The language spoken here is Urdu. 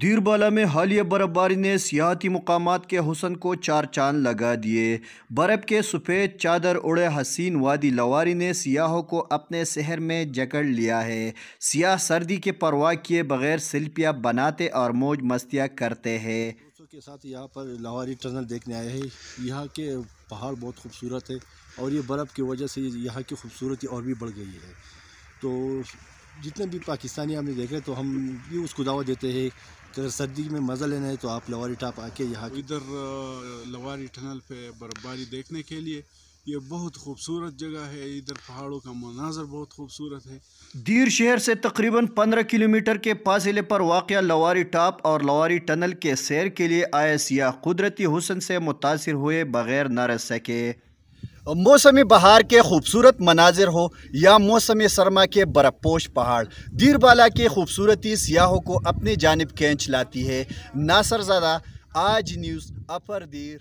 دیربالا میں حالیہ برفباری نے سیاحتی مقامات کے حسن کو چار چاند لگا دیے۔ برف کے سفید چادر اڑے حسین وادی لواری نے سیاحوں کو اپنے سحر میں جکڑ لیا ہے۔ سیاح سردی کے پرواہ کیے بغیر سیلفیاں بناتے اور موج مستیاں کرتے ہیں۔ دوستوں کے ساتھ یہاں پر لواری ٹنل دیکھنے آئے ہیں۔ یہاں کے پہاڑ بہت خوبصورت ہے اور یہ برف کی وجہ سے یہاں کی خوبصورتی اور بھی بڑھ گئی ہے۔ تو جتنے بھی پاکستانی ہم نے دیکھے تو ہم بھی اس کو دعوت دیتے ہیں کہ اگر سردی میں مزہ لینا ہے تو آپ لواری ٹاپ آ کے یہاں ادھر لواری ٹنل پہ برفباری دیکھنے کے لیے یہ بہت خوبصورت جگہ ہے۔ ادھر پہاڑوں کا مناظر بہت خوبصورت ہے۔ دیر شہر سے تقریباً 15 کلومیٹر کے فاصلے پر واقع لواری ٹاپ اور لواری ٹنل کے سیر کے لیے آئے سیاح قدرتی حسن سے متاثر ہوئے بغیر نہ رہ سکے۔ موسم بہار کے خوبصورت مناظر ہو یا موسم سرما کے برف پوش پہاڑ، دیربالا کی خوبصورتی سیاحوں کو اپنی جانب کھینچ لاتی ہے۔ ناصر زادہ، آج نیوز، اپر دیر۔